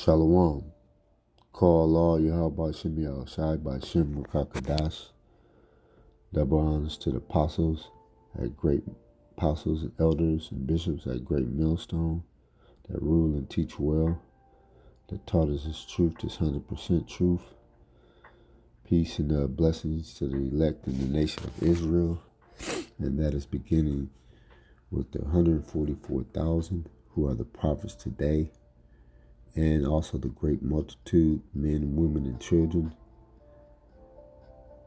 Shalom. Call Allah Yahweh Shem Yahweh Shai by Shem Rakakadash. Double honors to the apostles, at great apostles, and elders, and bishops at great millstone, that rule and teach well, that taught us his truth, his 100% truth. Peace and blessings to the elect in the nation of Israel, and that is beginning with the 144,000 who are the prophets today, and also the great multitude, men, women, and children,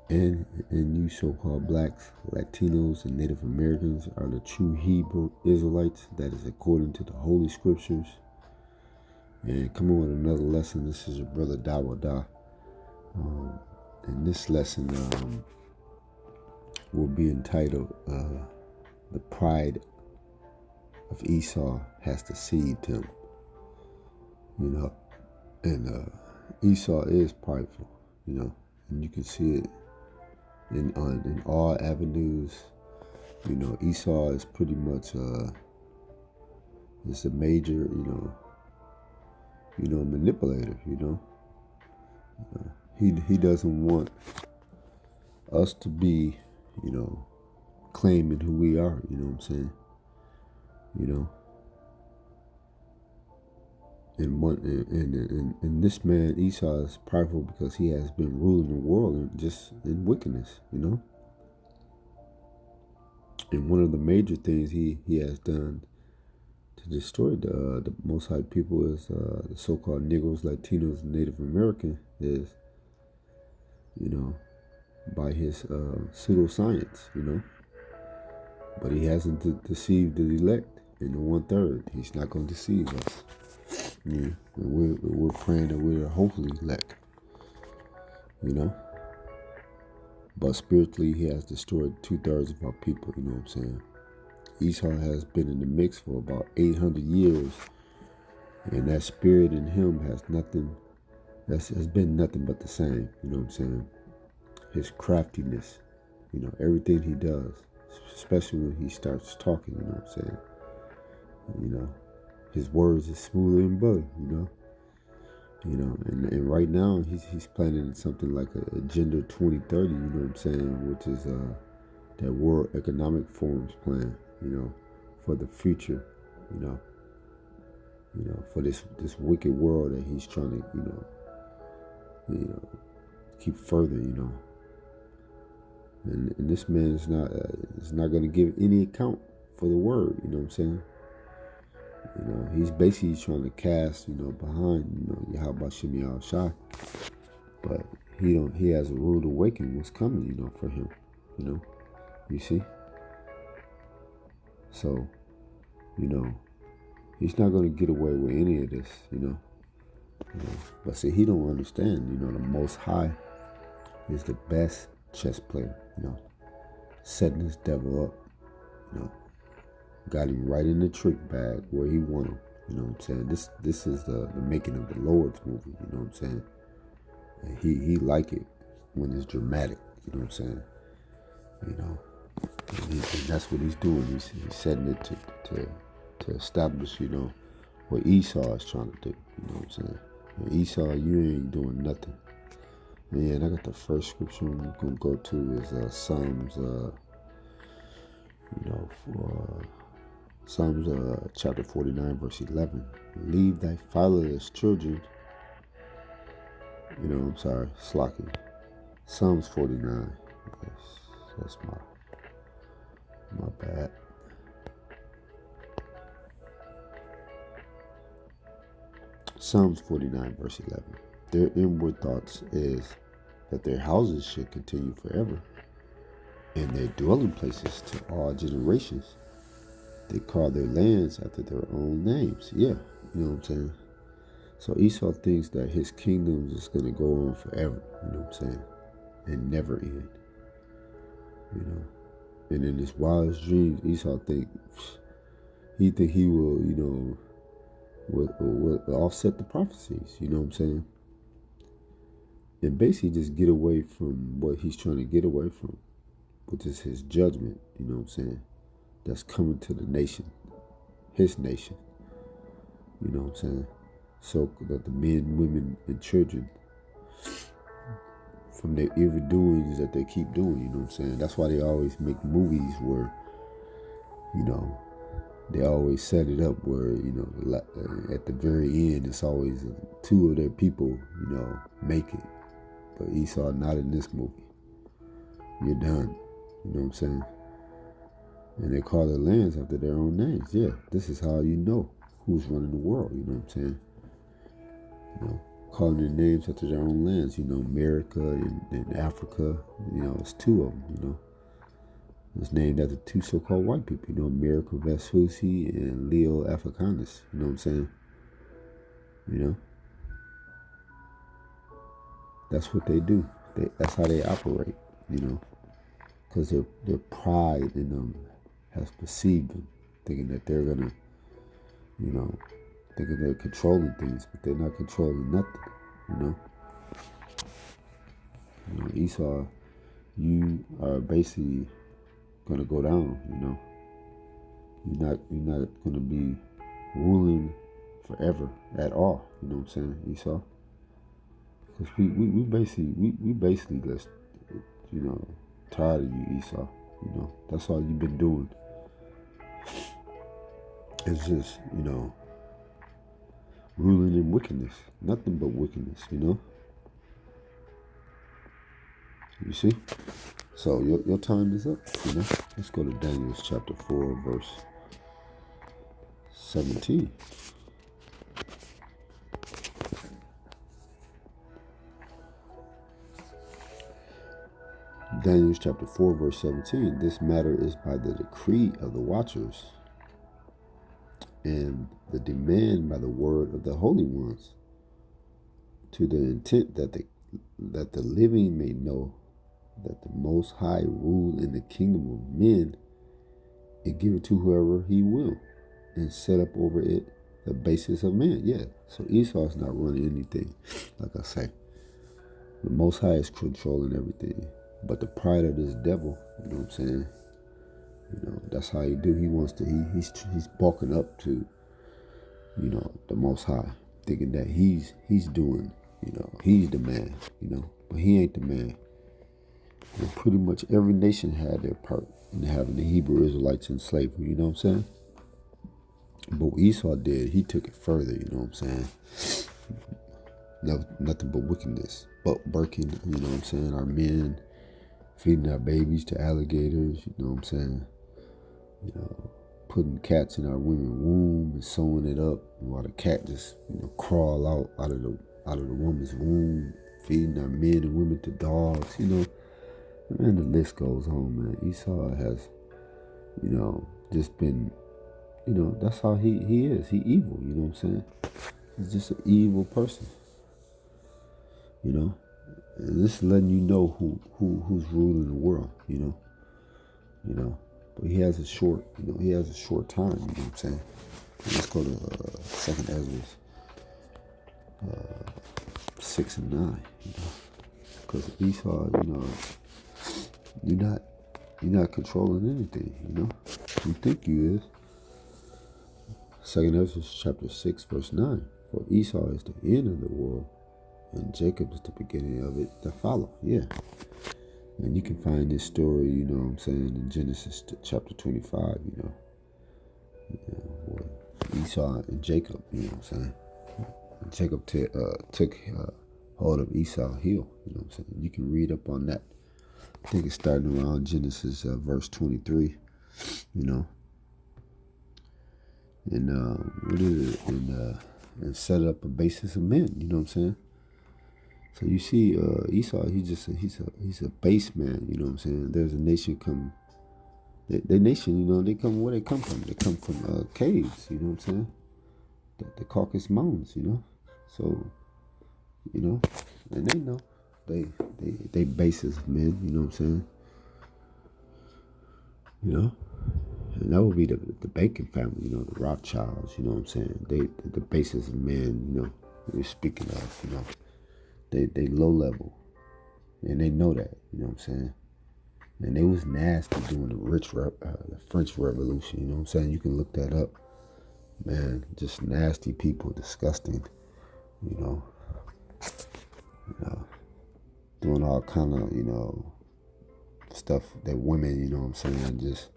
and you so-called blacks, Latinos, and Native Americans are the true Hebrew Israelites. That is according to the Holy Scriptures. And coming with another lesson. This is your brother Dawada. And this lesson will be entitled "The Pride of Esau Has Deceived Him." And Esau is prideful, and you can see it in all avenues. Esau is pretty much is a major, manipulator. He doesn't want us to be, claiming who we are. You know what I'm saying? And this man Esau is prideful because he has been ruling the world in wickedness, And one of the major things he has done to destroy the Most High people is the so-called Negroes, Latinos, and Native American is, by his pseudoscience, But he hasn't deceived the elect in the 1/3. He's not going to deceive us. Yeah, we're praying that we're hopefully elect, But spiritually, he has destroyed 2/3 of our people. You know what I'm saying? Esau has been in the mix for about 800 years, and that spirit in him has been nothing but the same. You know what I'm saying? His craftiness, everything he does, especially when he starts talking. You know what I'm saying? His words is smoother than butter, and right now he's planning something like a Agenda 2030, you know what I'm saying, which is that World Economic Forum's plan, for the future, for this wicked world that he's trying to, keep further, and this man is not going to give any account for the word, you know what I'm saying. He's basically trying to cast, behind, Yahweh Shem Yahweh Shai. But he has a rude awakening what's coming, for him, you see? So, he's not going to get away with any of this, But see, he don't understand, the Most High is the best chess player, setting this devil up, got him right in the trick bag where he want him. You know what I'm saying? This is the making of the Lord's movie. You know what I'm saying? And he like it when it's dramatic. You know what I'm saying? And that's what he's doing. He's setting it to establish, what Esau is trying to do. You know what I'm saying? And Esau, you ain't doing nothing. And I got the first scripture I'm gonna go to is Psalms. Psalms chapter 49, verse 11. Leave thy fatherless children. Slacking. Psalms 49. That's my bad. Psalms 49, verse 11. Their inward thoughts is that their houses should continue forever, and their dwelling places to all generations. They call their lands after their own names. Yeah, you know what I'm saying? So Esau thinks that his kingdom is going to go on forever, you know what I'm saying? And never end, And in his wildest dreams, Esau think he will, will offset the prophecies, you know what I'm saying? And basically just get away from what he's trying to get away from, which is his judgment, you know what I'm saying? That's coming to the nation, his nation, you know what I'm saying? so that the men, women, and children from their evil doings that they keep doing, you know what I'm saying? That's why they always make movies where, you know, they always set it up where, you know, at the very end, it's always two of their people, you know, make it. But Esau, not in this movie. You're done. You know what I'm saying? And they call their lands after their own names. Yeah, this is how you know who's running the world. You know what I'm saying? You know, calling their names after their own lands. You know, America and Africa. You know, it's two of them. You know, it's named after two so-called white people. You know, America Vespucci and Leo Africanus. You know what I'm saying? You know, that's what they do. That's how they operate. You know, because their pride in them has perceived them, thinking that they're gonna, you know, thinking they're controlling things, but they're not controlling nothing. You know, Esau, you are basically gonna go down. You know, you're not gonna be ruling forever at all. You know what I'm saying, Esau? Because we basically just, you know, tired of you, Esau. You know, that's all you've been doing. It's just, you know, ruling in wickedness. Nothing but wickedness, you know? You see? So your time is up, you know? Let's go to Daniel chapter 4, verse 17. Daniel chapter 4, verse 17. This matter is by the decree of the watchers and the demand by the word of the holy ones, to the intent that the living may know that the Most High rule in the kingdom of men and give it to whoever he will, and set up over it the basis of man. Yeah, so Esau's not running anything, like I say. The Most High is controlling everything. But the pride of this devil, you know what I'm saying? You know, that's how he do. He wants to, he's bulking up to, you know, the Most High, thinking that he's doing, you know, he's the man, you know, but he ain't the man. And pretty much every nation had their part in having the Hebrew Israelites in slavery, you know what I'm saying? But what Esau did, he took it further, you know what I'm saying? Nothing but wickedness, but burking, you know what I'm saying, our men, feeding our babies to alligators, you know what I'm saying? You know, putting cats in our women's womb and sewing it up while the cat just, you know, crawl out of the woman's womb, feeding our men and women to dogs, you know. Man, the list goes on, man. Esau has, you know, just been, you know, that's how he is. He evil, you know what I'm saying? He's just an evil person, you know. And this is letting you know who's ruling the world, you know. But he has a short time, you know what I'm saying? Let's go to Second Ezra 6 and 9, you know. Because Esau, you know, you're not controlling anything, you know. You think you is. Second Ezra chapter 6, verse 9. For Esau is the end of the world, and Jacob is the beginning of it that follow. Yeah. And you can find this story, you know what I'm saying, in Genesis chapter 25, you know. Where Esau and Jacob, you know what I'm saying. Jacob took hold of Esau's heel, you know what I'm saying. You can read up on that. I think it's starting around Genesis verse 23, you know. And what is it? And set up a basis of men, you know what I'm saying? So you see, Esau, he's a base man, you know what I'm saying? There's a nation come, their nation, you know, where they come from? They come from caves, you know what I'm saying? The Caucasus Mountains, you know? So, you know, and they know, they bases of men, you know what I'm saying? You know? And that would be the Bacon family, you know, the Rothschilds, you know what I'm saying? The basis of men, you know, we're speaking of, you know. They low level, and they know that, you know what I'm saying? And they was nasty during the French Revolution, you know what I'm saying? You can look that up, man. Just nasty people, disgusting. you know, doing all kind of, stuff that women, what I'm saying, just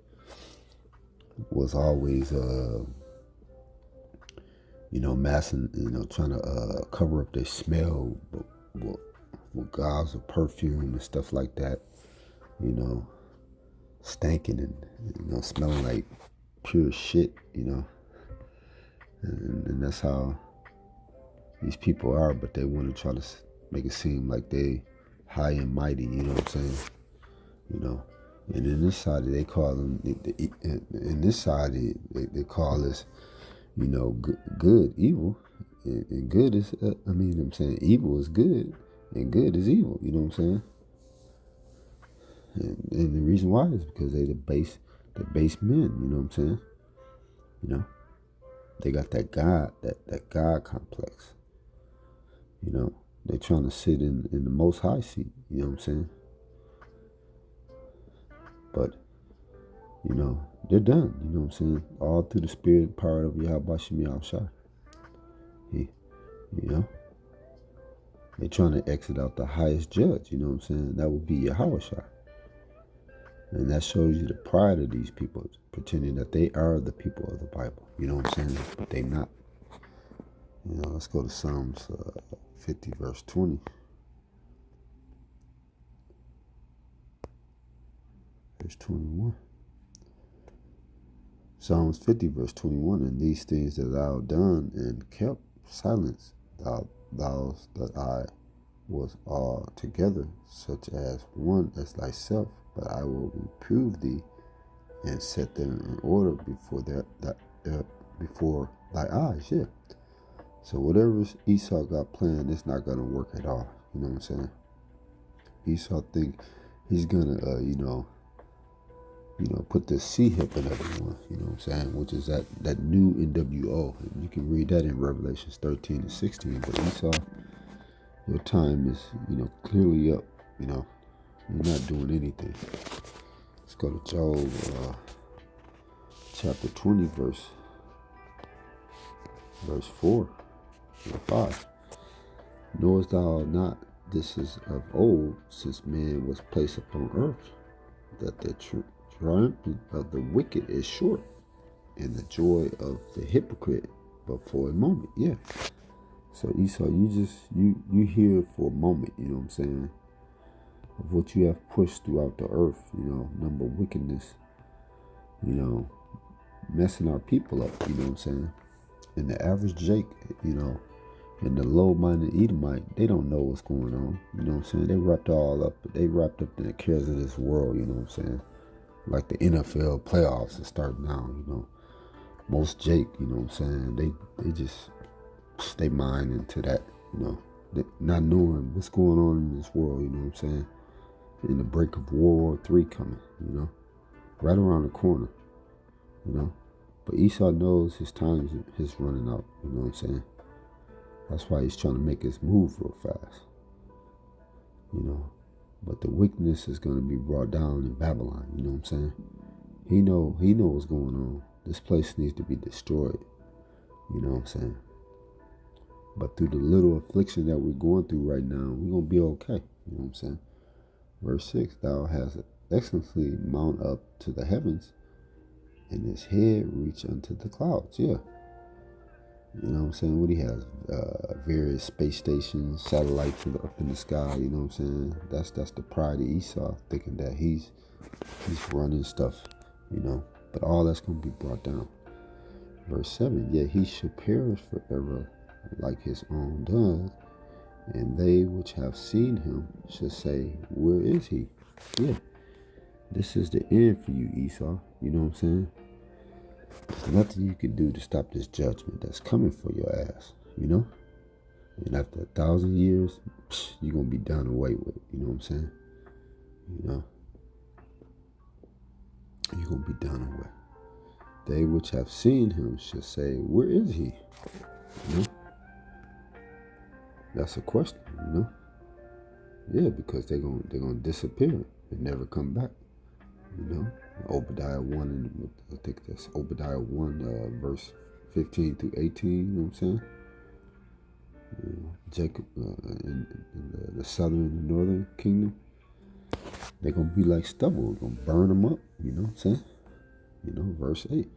was always, massing, trying to cover up their smell with gauze of perfume and stuff like that, stinking and, smelling like pure shit, and that's how these people are, but they want to try to make it seem like they high and mighty, you know what I'm saying? And in this side they call them, in this side they call this, good, evil, and good is, I'm saying evil is good, and good is evil, you know what I'm saying? And the reason why is because they the base men, you know what I'm saying? They got that God complex, They're trying to sit in the most high seat, you know what I'm saying? But, they're done, you know what I'm saying? All through the spirit and power of Yahweh Shem Yahushua. They're trying to exit out the highest judge, you know what I'm saying? That would be Yahushua. And that shows you the pride of these people, pretending that they are the people of the Bible, you know what I'm saying? But they not. Let's go to Psalms 50, verse 20. Verse 21. Psalms 50, verse 21. And these things that thou done and kept silence, thou that I was altogether such as one as thyself, but I will reprove thee and set them in order before thy eyes. Yeah. So whatever Esau got planned, it's not gonna work at all. You know what I'm saying? Esau think he's gonna, put the C hip in everyone. You know what I'm saying? Which is that new NWO. And you can read that in Revelations 13 and 16. But Esau, your time is, clearly up. You're not doing anything. Let's go to Job chapter 20, verse 4 and 5. Knowest thou not this is of old, since man was placed upon earth, that the triumph of the wicked is short, and the joy of the hypocrite but for a moment. Yeah. So Esau, you here for a moment, you know what I'm saying, of what you have pushed throughout the earth, number of wickedness, messing our people up, you know what I'm saying? And the average Jake, and the low-minded Edomite, they don't know what's going on, you know what I'm saying? They wrapped up in the cares of this world, you know what I'm saying? Like the NFL playoffs are starting now, Most Jake, you know what I'm saying? They just stay mind into that, not knowing what's going on in this world, you know what I'm saying? In the break of World War III coming, right around the corner, But Esau knows his time is running out, you know what I'm saying? That's why he's trying to make his move real fast, But the wickedness is going to be brought down in Babylon, you know what I'm saying? He know what's going on. This place needs to be destroyed, you know what I'm saying? But through the little affliction that we're going through right now, we're going to be okay, you know what I'm saying? Verse 6, thou hast excellency mount up to the heavens, and his head reach unto the clouds. Yeah. You know what I'm saying? What he has, various space stations, satellites up in the sky, you know what I'm saying? That's the pride of Esau, thinking that he's running stuff, But all that's going to be brought down. Verse 7, yet he shall perish forever like his own does, and they which have seen him shall say, where is he? Yeah, this is the end for you, Esau. You know what I'm saying? There's nothing you can do to stop this judgment that's coming for your ass, And after 1,000 years, you're going to be done away with, you know what I'm saying? You're going to be done away. They which have seen him shall say, where is he? That's a question, Yeah, because they're gonna disappear and never come back, Obadiah 1, and I think that's Obadiah 1, verse 15 through 18, you know what I'm saying? Jacob, in the southern and the northern kingdom, they're going to be like stubble. We're going to burn them up, you know what I'm saying? Verse 8.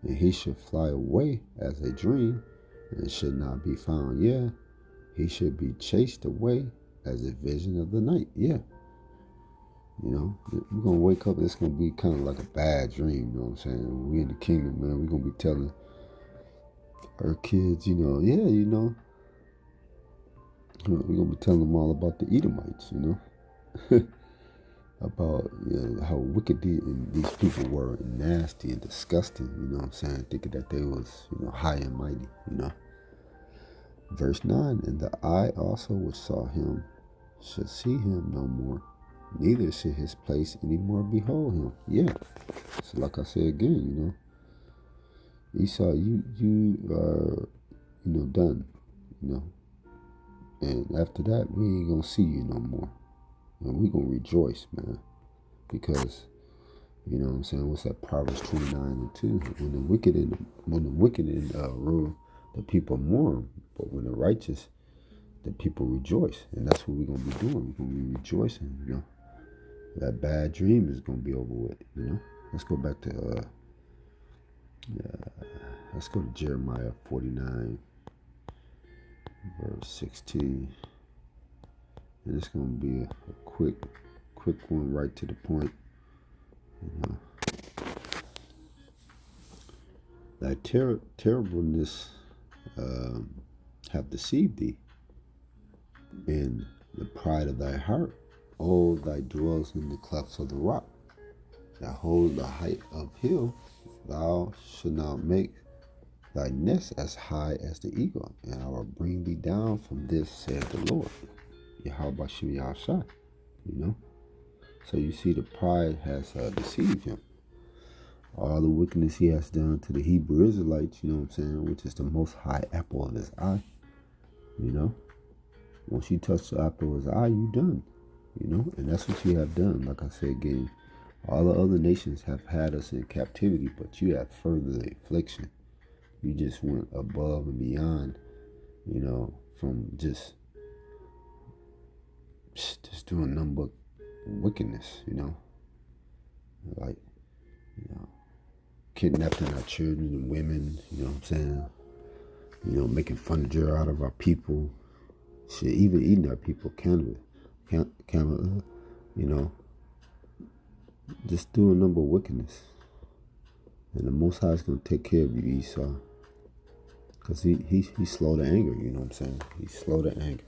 And he should fly away as a dream and should not be found. Yeah, he should be chased away as a vision of the night. Yeah. We're going to wake up. It's going to be kind of like a bad dream, you know what I'm saying? When we in the kingdom, man, we're going to be telling our kids, we're going to be telling them all about the Edomites, about how wicked these people were and nasty and disgusting, you know what I'm saying? Thinking that they was, high and mighty, Verse 9, and the eye also which saw him should see him no more, neither should his place any more behold him. Yeah. So like I said again, Esau, you are, done, and after that, we ain't gonna see you no more. And we gonna rejoice, man. Because, you know what I'm saying, what's that, Proverbs 29:2? When the wicked rule, the people mourn. But when the righteous, the people rejoice. And that's what we're gonna be doing. We're gonna be rejoicing, That bad dream is gonna be over with, Let's go back to let's go to Jeremiah 49, verse 16. And it's gonna be a quick one, right to the point. Thy terribleness have deceived thee, and the pride of thy heart, O thy dwells in the clefts of the rock, that hold the height of hill, thou shalt not make thy nest as high as the eagle, and I will bring thee down from this, said the Lord. Yahweh Shem Yahshai, So you see, the pride has deceived him. All the wickedness he has done to the Hebrew Israelites, which is the most high apple of his eye, Once you touch the apple of his eye, you done, And that's what you have done. Like I said again, all the other nations have had us in captivity, but you have furthered the affliction. You just went above and beyond, from just doing nothing but wickedness, like, kidnapping our children and women, you know what I'm saying? Making fun out of our people. Shit, even eating our people, cannibal, just doing a number of wickedness. And the Most High is going to take care of you, Esau. Because he's slow to anger, you know what I'm saying? He's slow to anger.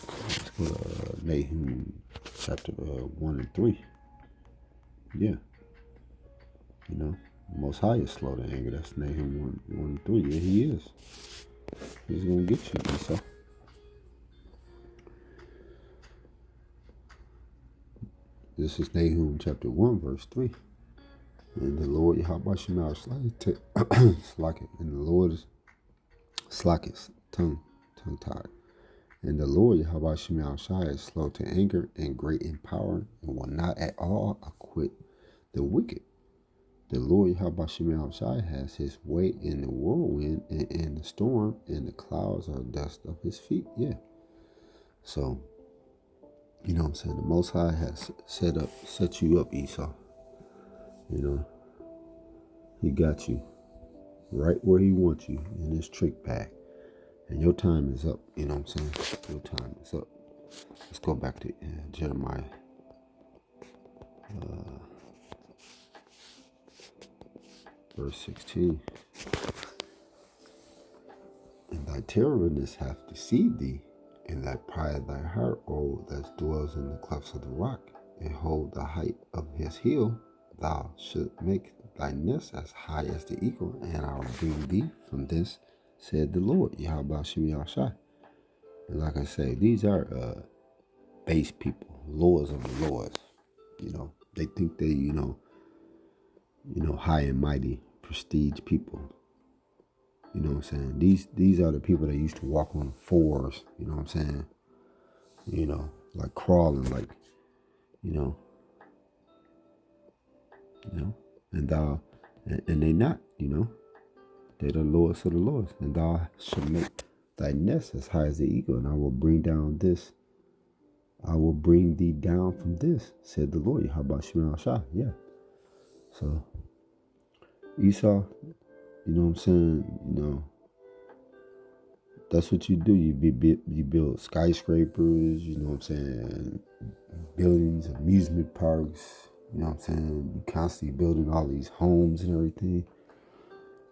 Let's go to Nahum chapter 1 and 3. Yeah. Most High is slow to anger. That's Nahum 1 and 3. Yeah, he is. He's going to get you, Esau. This is Nahum chapter 1, verse 3. And the Lord Yahweh Shema slack it. And the Lord is slackest, tongue-tied. And the Lord Yahweh Shema is slow to anger and great in power, and will not at all acquit the wicked. The Lord Yahweh Shema has his way in the whirlwind and in the storm, and the clouds are dust of his feet. Yeah. So, you know what I'm saying? The Most High has set you up, Esau. He got you right where he wants you in this trick bag. And your time is up, you know what I'm saying? Your time is up. Let's go back to Jeremiah. Verse 16. And thy terribleness hath deceived thee, and thy pride of thy heart, O that dwells in the clefts of the rock, and hold the height of his hill, thou shalt make thy nest as high as the eagle, and I will bring thee from this, said the Lord, Yahweh Shem Yahshai. And like I say, these are base people, lords of the lords. They think they, high and mighty, prestige people. You know what I'm saying? These are the people that used to walk on fours, you know what I'm saying? Like crawling, like, and they not, they're the lords of the lords. And thou shalt make thy nest as high as the eagle, and I will bring thee down from this, said the Lord. How about Shema Shah? Yeah. So Esau, you know what I'm saying? That's what you do. You build skyscrapers, you know what I'm saying? Buildings, amusement parks, you know what I'm saying? You constantly building all these homes and everything.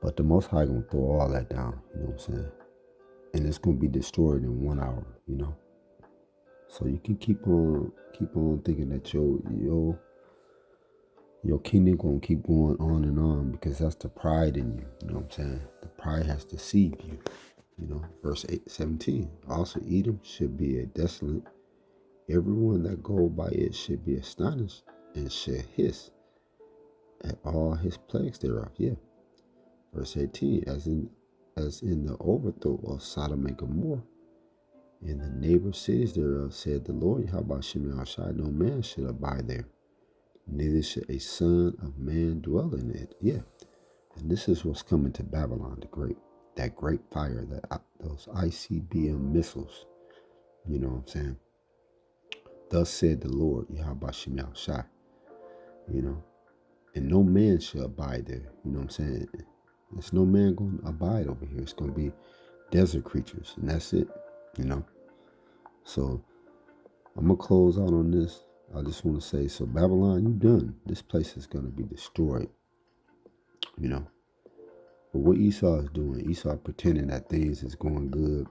But the Most High gonna throw all that down, you know what I'm saying? And it's gonna be destroyed in 1 hour, So you can keep on thinking that your kingdom gonna keep going on and on, because that's the pride in you, you know what I'm saying? The pride has deceived you, Verse 17. Also Edom should be a desolate. Everyone that go by it should be astonished and should hiss at all his plagues thereof. Yeah. Verse 18. As in the overthrow of Sodom and Gomorrah, in the neighbor cities thereof, said the Lord. How about Shema Shai? No man should abide there, neither should a son of man dwell in it. Yeah. And this is what's coming to Babylon, that great fire, those ICBM missiles. You know what I'm saying? Thus said the Lord, Yahweh Shem Shai. And no man shall abide there. You know what I'm saying? There's no man going to abide over here. It's going to be desert creatures, and that's it. So I'm going to close out on this. I just want to say, so Babylon, you done. This place is going to be destroyed. But what Esau is doing, Esau pretending that things is going good,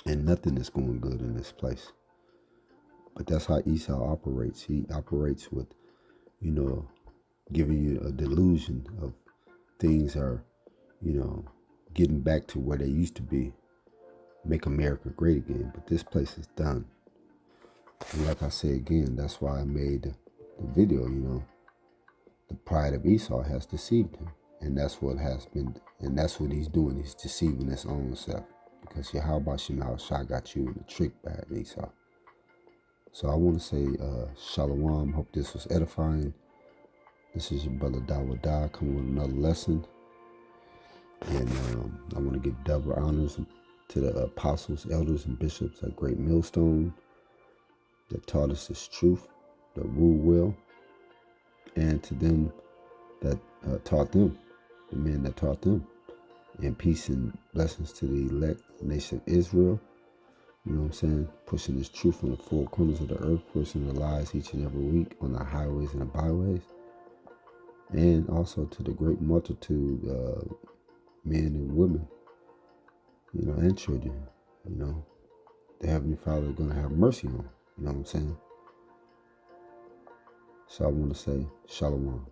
and nothing is going good in this place. But that's how Esau operates. He operates with, giving you a delusion of things are, getting back to where they used to be. Make America great again. But this place is done. And like I say again, that's why I made the video, the pride of Esau has deceived him. And that's what he's doing. He's deceiving his own self. Because Yahweh Shema Shai got you in the trick bag, Esau. So I want to say shalom. Hope this was edifying. This is your brother Dawada coming with another lesson. And I want to give double honors to the apostles, elders, and bishops at Great Millstone that taught us this truth, that rule well, and to them that taught them, the men that taught them. And peace and blessings to the elect nation of Israel. You know what I'm saying? Pushing this truth on the four corners of the earth, pushing the lies each and every week on the highways and the byways. And also to the great multitude of men and women, and children, the Heavenly Father is going to have mercy on, you know what I'm saying? So I want to say, shalom.